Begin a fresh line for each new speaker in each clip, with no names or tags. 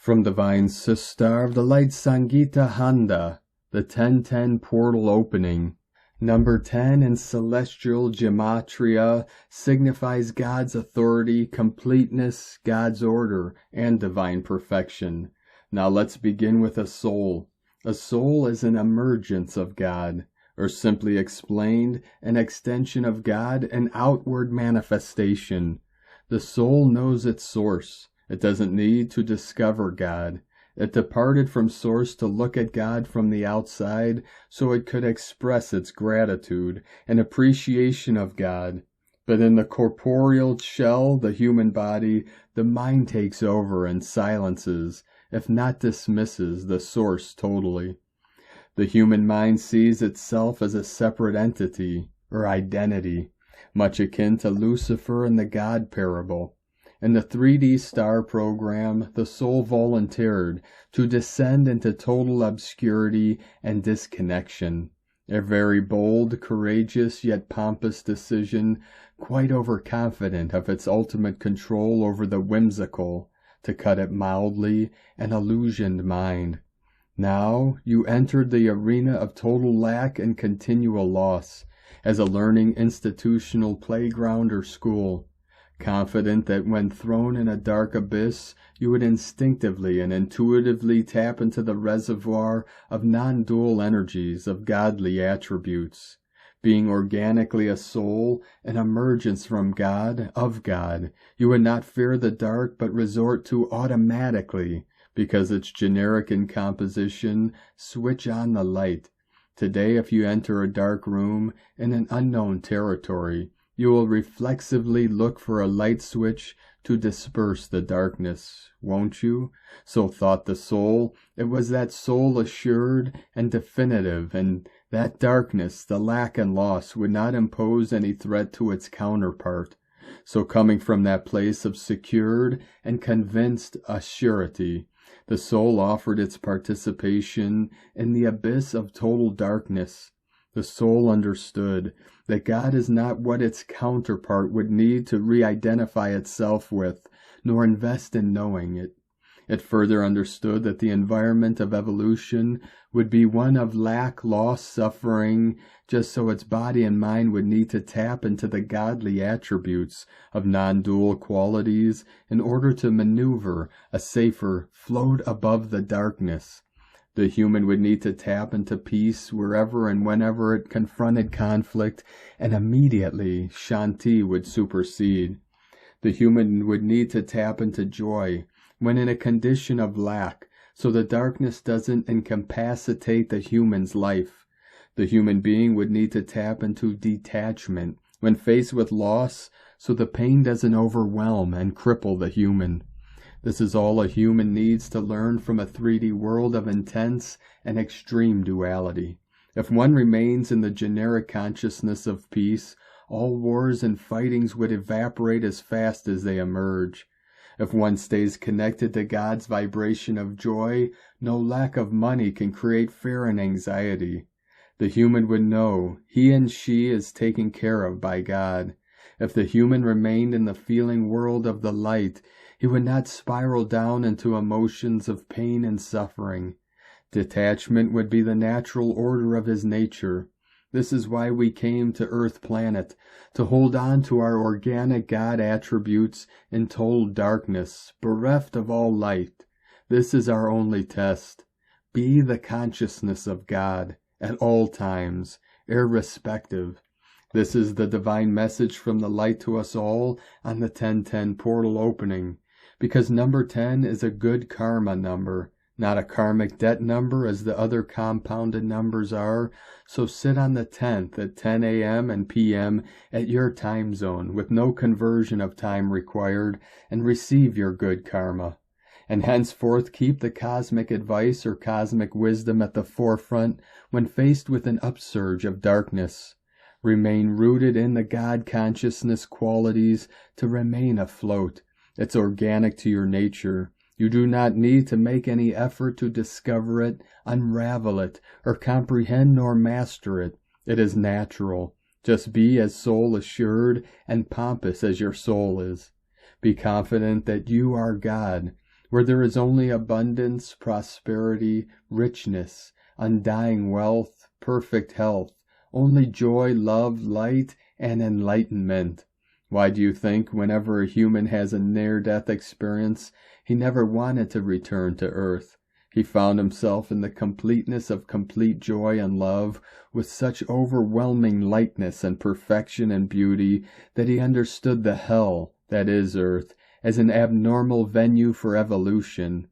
From Divine Sister of the Light Sangita Handa, the 1010 portal opening. Number 10 in celestial Gematria signifies God's authority, completeness, God's order, and divine perfection. Now let's begin with a soul. A soul is an emergence of God, or simply explained, an extension of God, an outward manifestation. The soul knows its source. It doesn't need to discover God. It departed from source to look at God from the outside so it could express its gratitude and appreciation of God. But in the corporeal shell, the human body, the mind takes over and silences, if not dismisses, the source totally. The human mind sees itself as a separate entity, or identity, much akin to Lucifer in the God parable. In the 3D star program, the soul volunteered to descend into total obscurity and disconnection. A very bold, courageous, yet pompous decision, quite overconfident of its ultimate control over the whimsical, to cut it mildly, an illusioned mind. Now you entered the arena of total lack and continual loss, as a learning institutional playground or school. Confident that when thrown in a dark abyss, you would instinctively and intuitively tap into the reservoir of non-dual energies of godly attributes. Being organically a soul, an emergence from God, of God, you would not fear the dark but resort to automatically, because its generic in composition, switch on the light. Today, if you enter a dark room in an unknown territory, you will reflexively look for a light switch to disperse the darkness, won't you? So thought the soul. It was that soul assured and definitive, and that darkness, the lack and loss, would not impose any threat to its counterpart. So coming from that place of secured and convinced assurity, the soul offered its participation in the abyss of total darkness. The soul understood that God is not what its counterpart would need to re-identify itself with, nor invest in knowing it. It further understood that the environment of evolution would be one of lack, loss, suffering, just so its body and mind would need to tap into the godly attributes of non-dual qualities in order to maneuver a safer float above the darkness. The human would need to tap into peace wherever and whenever it confronted conflict, and immediately Shanti would supersede. The human would need to tap into joy when in a condition of lack, so the darkness doesn't incapacitate the human's life. The human being would need to tap into detachment when faced with loss, so the pain doesn't overwhelm and cripple the human. This is all a human needs to learn from a 3D world of intense and extreme duality. If one remains in the generic consciousness of peace, all wars and fightings would evaporate as fast as they emerge. If one stays connected to God's vibration of joy, no lack of money can create fear and anxiety. The human would know he and she is taken care of by God. If the human remained in the feeling world of the light, he would not spiral down into emotions of pain and suffering. Detachment would be the natural order of his nature. This is why we came to Earth planet, to hold on to our organic God attributes in total darkness, bereft of all light. This is our only test. Be the consciousness of God at all times, irrespective. This is the divine message from the light to us all on the 1010 portal opening, because number 10 is a good karma number, not a karmic debt number as the other compounded numbers are. So sit on the 10th at 10 a.m. and p.m. at your time zone with no conversion of time required, and receive your good karma. And henceforth keep the cosmic advice or cosmic wisdom at the forefront when faced with an upsurge of darkness. Remain rooted in the God consciousness qualities to remain afloat. It's organic to your nature. You do not need to make any effort to discover it, unravel it, or comprehend nor master it. It is natural. Just be as soul assured and pompous as your soul is. Be confident that you are God. where there is only abundance, prosperity, richness, undying wealth, perfect health, only joy, love, light, and enlightenment. Why do you think whenever a human has a near-death experience, he never wanted to return to earth? He found himself in the completeness of complete joy and love, with such overwhelming lightness and perfection and beauty that he understood the hell, that is earth, as an abnormal venue for evolution.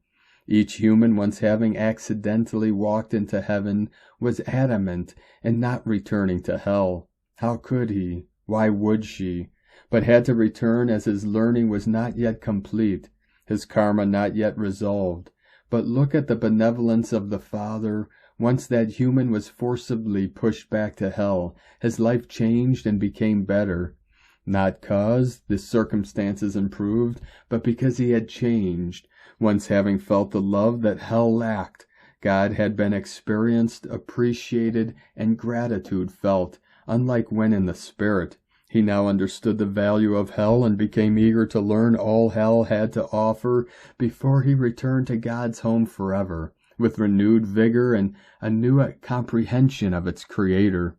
Each human, once having accidentally walked into heaven, was adamant in not returning to hell. How could he? Why would she? But had to return, as his learning was not yet complete, his karma not yet resolved. But look at the benevolence of the Father. Once that human was forcibly pushed back to hell, his life changed and became better. Not cause the circumstances improved, but because he had changed. Once having felt the love that hell lacked, God had been experienced, appreciated, and gratitude felt, unlike when in the spirit. He now understood the value of hell and became eager to learn all hell had to offer before he returned to God's home forever, with renewed vigor and a new comprehension of its creator.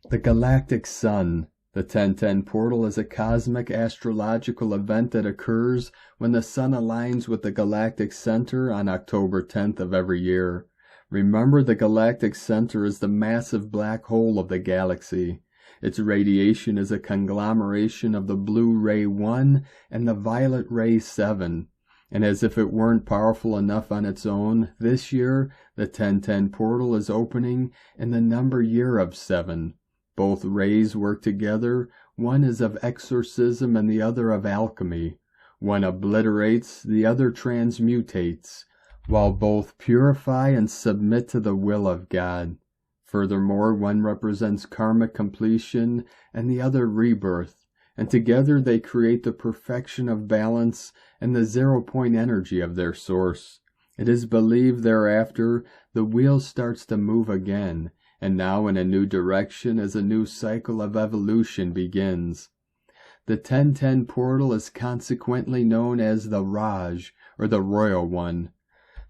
The galactic sun. The 1010 portal is a cosmic astrological event that occurs when the sun aligns with the galactic center on October 10th of every year. Remember, the galactic center is the massive black hole of the galaxy. Its radiation is a conglomeration of the blue ray 1 and the violet ray 7. And as if it weren't powerful enough on its own, this year the 1010 portal is opening in the number year of 7. Both rays work together. One is of exorcism and the other of alchemy. One obliterates, the other transmutates, while both purify and submit to the will of God. Furthermore, one represents karmic completion and the other rebirth, and together they create the perfection of balance and the zero-point energy of their source. It is believed thereafter the wheel starts to move again, and now in a new direction as a new cycle of evolution begins. The 1010 portal is consequently known as the Raj, or the Royal One.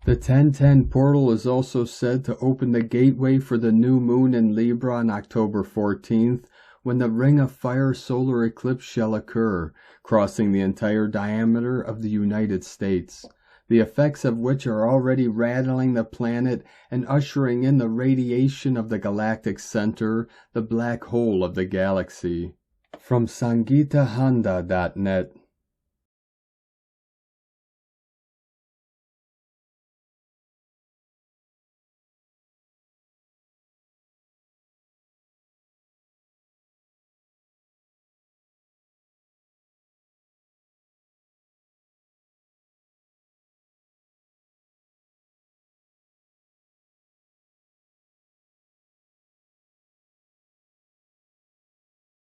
The 1010 portal is also said to open the gateway for the new moon in Libra on October 14th, when the Ring of Fire solar eclipse shall occur, crossing the entire diameter of the United States, the effects of which are already rattling the planet and ushering in the radiation of the galactic center, the black hole of the galaxy. From SangeetaHanda.net.